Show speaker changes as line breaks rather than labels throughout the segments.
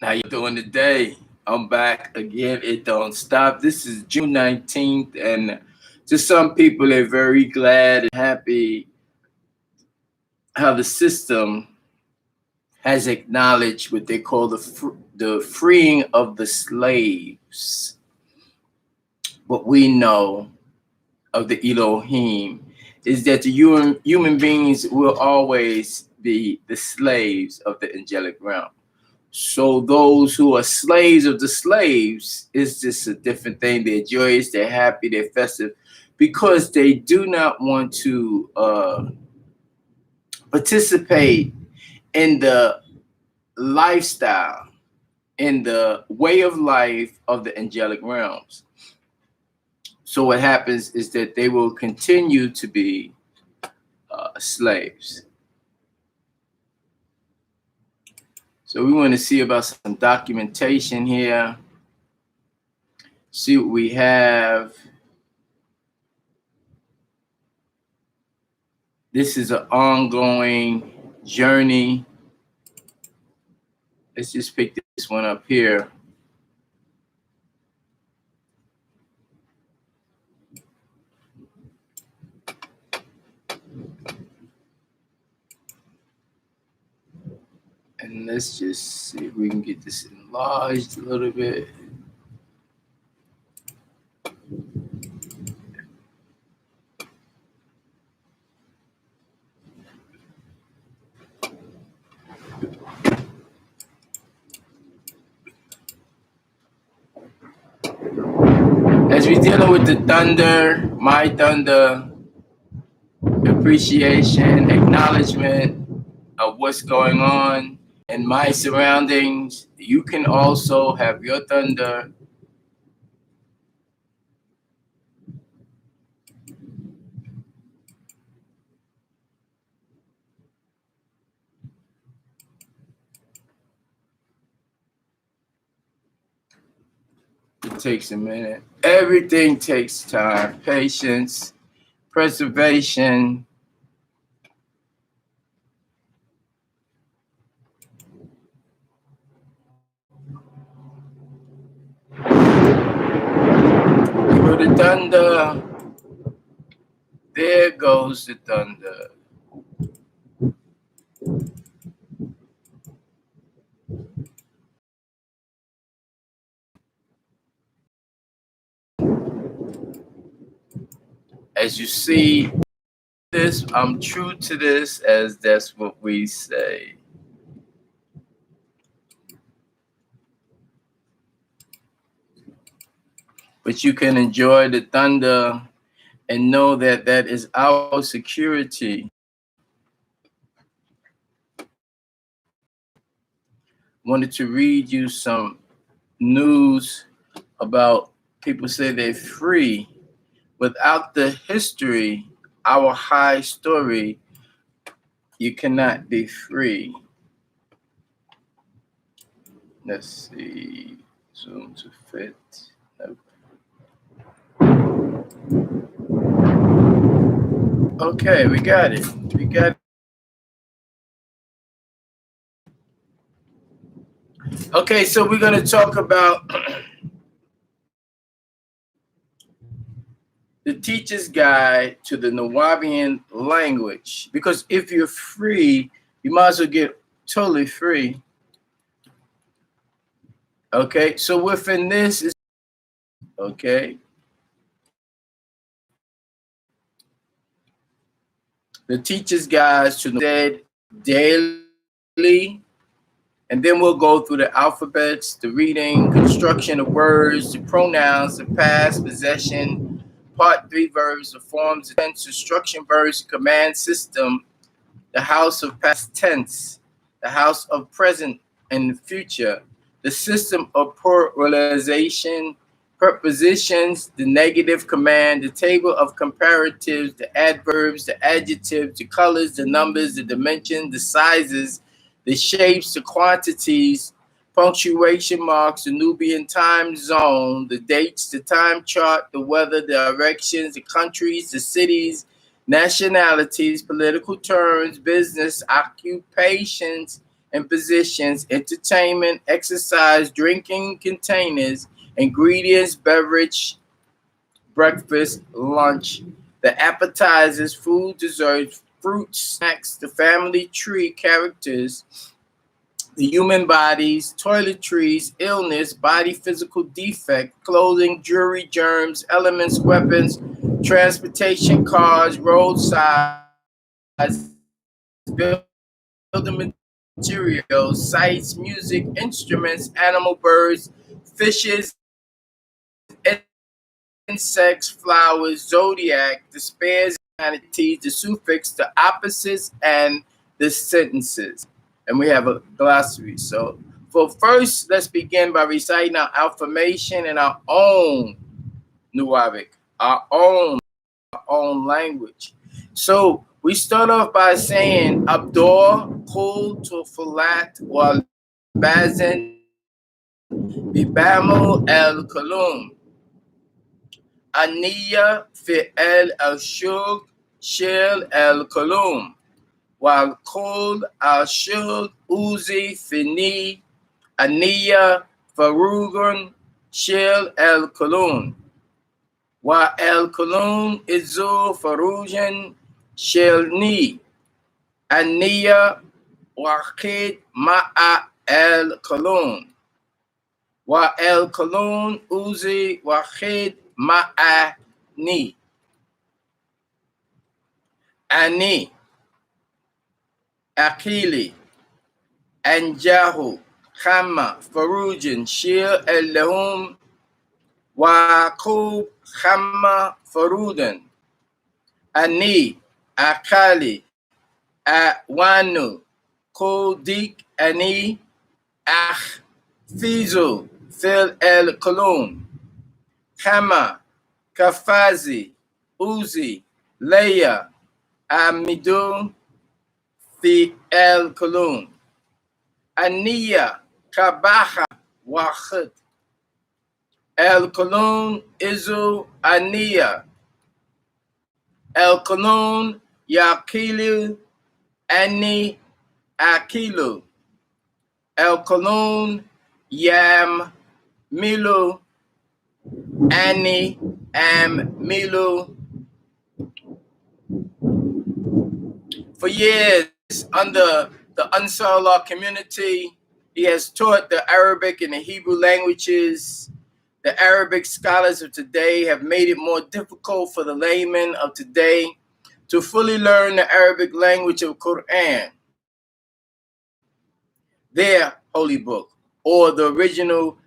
How you doing today? I'm back again. It don't stop. This is June 19th, and to some people, they're very glad and happy how the system has acknowledged what they call the freeing of the slaves. What we know of the Eloheem is that the human beings will always be the slaves of the angelic realm. So those who are slaves of the slaves is just a different thing. They're joyous, they're happy, they're festive, because they do not want to participate in the lifestyle, in the way of life of the angelic realms. So what happens is that they will continue to be slaves. So we want to see about some documentation here. See what we have. This is an ongoing journey. Let's just pick this one up here. And let's just see if we can get this enlarged a little bit. As we're dealing with the thunder, my thunder, appreciation, acknowledgement of what's going on in my surroundings, you can also have your thunder. It takes a minute. Everything takes time, patience, preservation. For the thunder, there goes the thunder. As you see this, I'm true to this, as that's what we say. But you can enjoy the thunder and know that that is our security. Wanted to read you some news about people say they're free. Without the history, our high story, you cannot be free. Let's see, zoom to fit. Okay, we got it. We got it. Okay, so we're going to talk about the teacher's guide to the Nawabian language. Because if you're free, you might as well get totally free. Okay, so within this is, okay, the teacher's guides to the daily, and then we'll go through the alphabets, the reading, construction of words, the pronouns, the past, possession, part 3 verbs, the forms, the tense, instruction verbs, command system, the house of past tense, the house of present and future, the system of pluralization, prepositions, the negative command, the table of comparatives, the adverbs, the adjectives, the colors, the numbers, the dimensions, the sizes, the shapes, the quantities, punctuation marks, the Nubian time zone, the dates, the time chart, the weather, the directions, the countries, the cities, nationalities, political terms, business, occupations, and positions, entertainment, exercise, drinking containers, ingredients, beverage, breakfast, lunch, the appetizers, food, desserts, fruits, snacks, the family tree characters, the human bodies, toiletries, illness, body physical defect, clothing, jewelry, germs, elements, weapons, transportation, cars, roadsides, building materials, sights, music, instruments, animal, birds, fishes, insects, flowers, zodiac, the spares, the suffix, the opposites, and the sentences. And we have a glossary. So for first, let's begin by reciting our affirmation in our own Nuwabic, our own language. So we start off by saying Abdor Kul Tufulat Wal Bazin Bibamu El Kulum. Aniya fi el shug shil el kulum. Wal kul al shug uzi fini. Aniya farugun shil el kulum. Wa el kulum izu farujan shil ni. Aniya waqid ma'a el kulum. Wa el kulum uzi waqid ma'ani. Ani, Akili, Anjahu, Khama, Farujin, Shir Eloheem, Waqub, Khama, Farudan, Ani, Akali, Awanu, Kodik, Ani, Akh, Fizu, Fil El Kulun, Khama, Kafazi, Uzi, Leia, Amidu, fi el kulun. Aniya kabaha wahid. El kulun izu aniya. El kulun yakilu ani akilu. El kulun yam milu ani am milu. For years, under the Ansar Allah community, he has taught the Arabic and the Hebrew languages. The Arabic scholars of today have made it more difficult for the laymen of today to fully learn the Arabic language of Quran, their holy book, or the original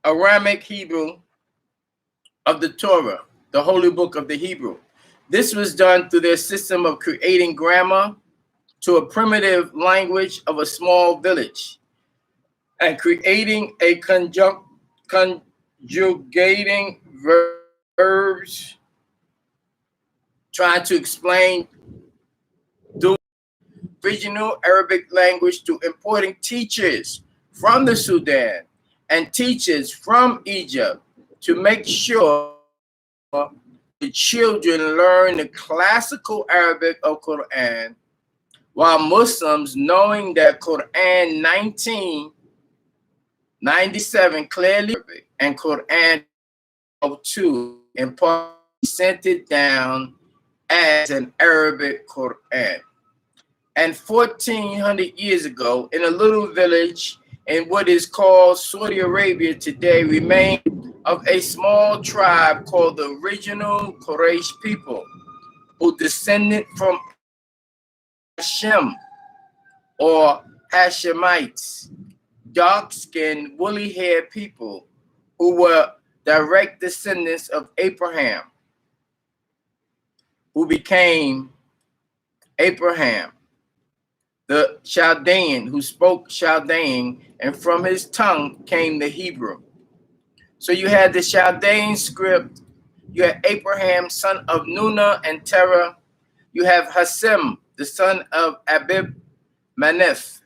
Aramic Hebrew of the Torah, the holy book of the Hebrew. This was done through their system of creating grammar to a primitive language of a small village and creating a conjugating verbs, trying to explain the original Arabic language to importing teachers from the Sudan and teachers from Egypt to make sure the children learn the classical Arabic of Quran, while Muslims, knowing that Quran 1997 clearly and Quran 2 in part sent it down as an Arabic Quran. And 1400 years ago, in a little village in what is called Saudi Arabia today, remained of a small tribe called the original Quraysh people, who descended from Hashem or Hashemites, dark-skinned, woolly-haired people who were direct descendants of Abraham, who became Abraham, the Chaldean, who spoke Chaldean, and from his tongue came the Hebrew. So you had the Chaldean script, you had Abraham, son of Nuna and Terah, you have Hasem, the son of Abib Manef.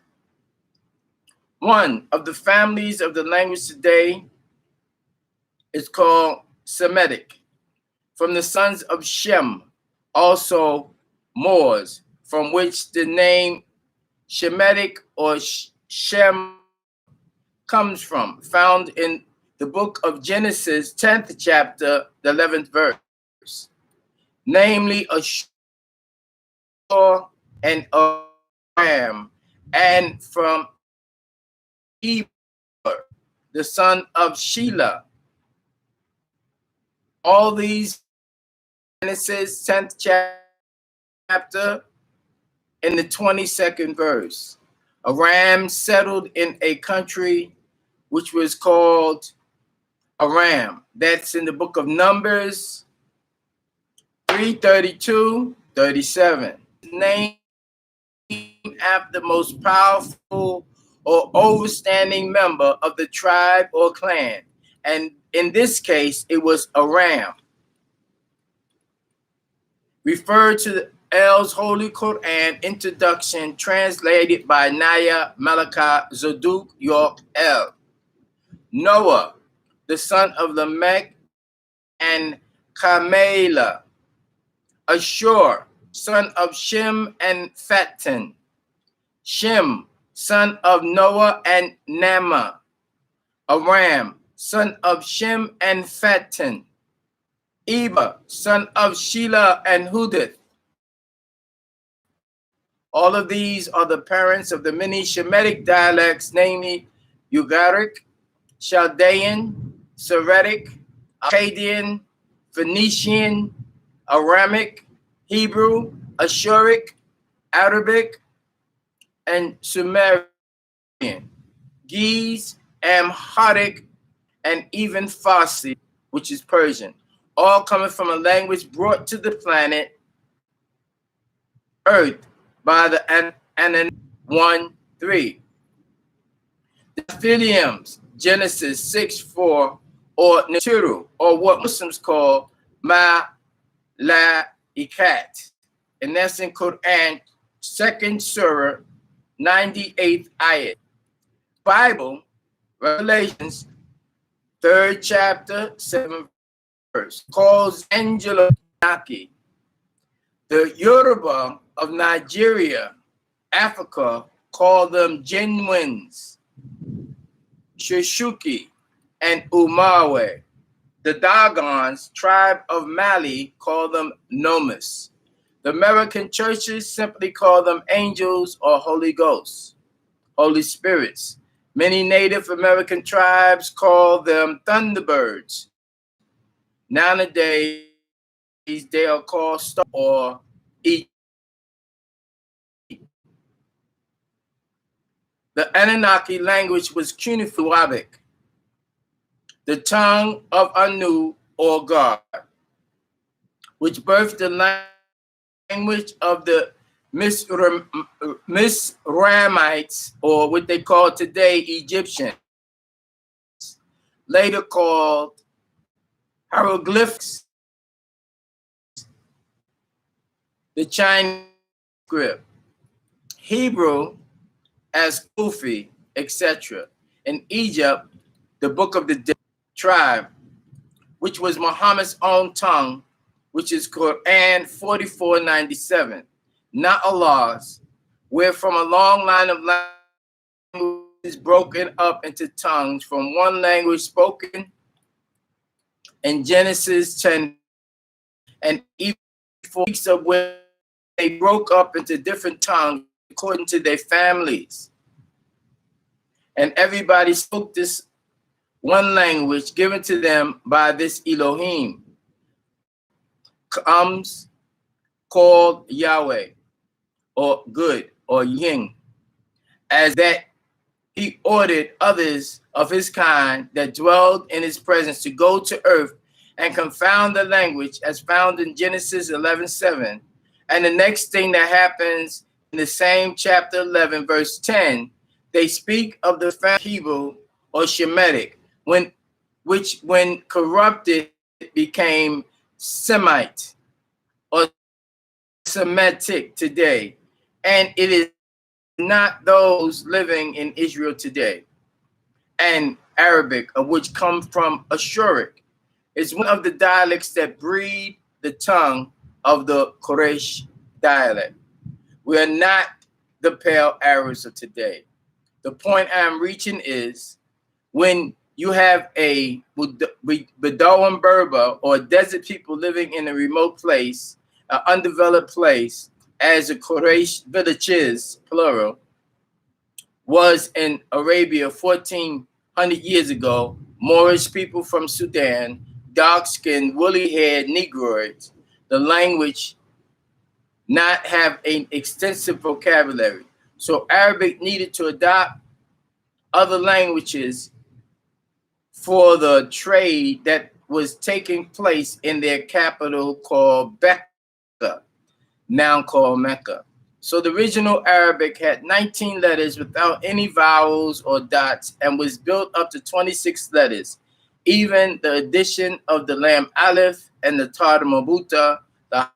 One of the families of the language today is called Semitic, from the sons of Shem, also Moors, from which the name Shemitic or Shem comes from, found in the book of Genesis, 10th chapter, the 11th verse, namely and Aram, and from Eber, the son of Shelah. All these Genesis 10th chapter in the 22nd verse. Aram settled in a country which was called Aram. That's in the book of Numbers 3:32-37. Named after the most powerful or overstanding member of the tribe or clan. And in this case, it was Aram. Referred to the El's Holy Quran introduction, translated by Naya Malaka Zaduk York El. Noah, the son of Lamech and Kamela. Ashur, son of Shem and Fatten. Shem, son of Noah and Nama. Aram, son of Shem and Fatten. Eber, son of Shelah and Hudith. All of these are the parents of the many Shemitic dialects, namely Ugaric, Chaldean, Syriac, Akkadian, Phoenician, Aramic, Hebrew, Ashuric, Arabic, and Sumerian, Ge'ez, Amharic, and even Farsi, which is Persian, all coming from a language brought to the planet Earth by the N.Y.C. 1:3. The Nephilim, Genesis 6:4, or Netiru, or what Muslims call Malaikat, and that's in Quran, 2nd Surah, 98th ayat. Bible, Revelations, 3rd chapter, 7th verse, calls Angelo Naki. The Yoruba of Nigeria, Africa, call them Jinwins, Shishuki, and Umawe. The Dagons, tribe of Mali, call them Nomis. The American churches simply call them angels or Holy Ghosts, Holy Spirits. Many Native American tribes call them Thunderbirds. Nowadays, they are called Star or E. The Anunnaki language was Cuneiform, the tongue of Anu or God, which birthed the language of the Misraimites, or what they call today Egyptians, later called hieroglyphics, the Chinese script, Hebrew as Kufi, etc. In Egypt, the Book of the Dead tribe, which was Muhammad's own tongue, which is Quran 44:97, not Allah's, where from a long line of languages broken up into tongues from one language spoken in Genesis 10, and even 4 weeks of when they broke up into different tongues according to their families. And everybody spoke this one language given to them by this Eloheem, comes called Yahweh, or good, or Ying, as that he ordered others of his kind that dwelled in his presence to go to earth and confound the language, as found in Genesis 11:7. And the next thing that happens in the same chapter 11, verse 10, they speak of the Hebrew or Shemitic, which when corrupted became Semite or Semitic today, and it is not those living in Israel today. And Arabic, of which come from Ashuric, is one of the dialects that breed the tongue of the Quraysh dialect. We are not the pale Arabs of today. The point I'm reaching is when you have a Bedouin Berber or desert people living in a remote place, an undeveloped place, as the Quraysh villages, plural, was in Arabia 1400 years ago. Moorish people from Sudan, dark-skinned, woolly-haired Negroids, the language not have an extensive vocabulary. So Arabic needed to adopt other languages for the trade that was taking place in their capital called Becca, now called Mecca. So the original Arabic had 19 letters without any vowels or dots and was built up to 26 letters. Even the addition of the lam aleph and the tar marbuta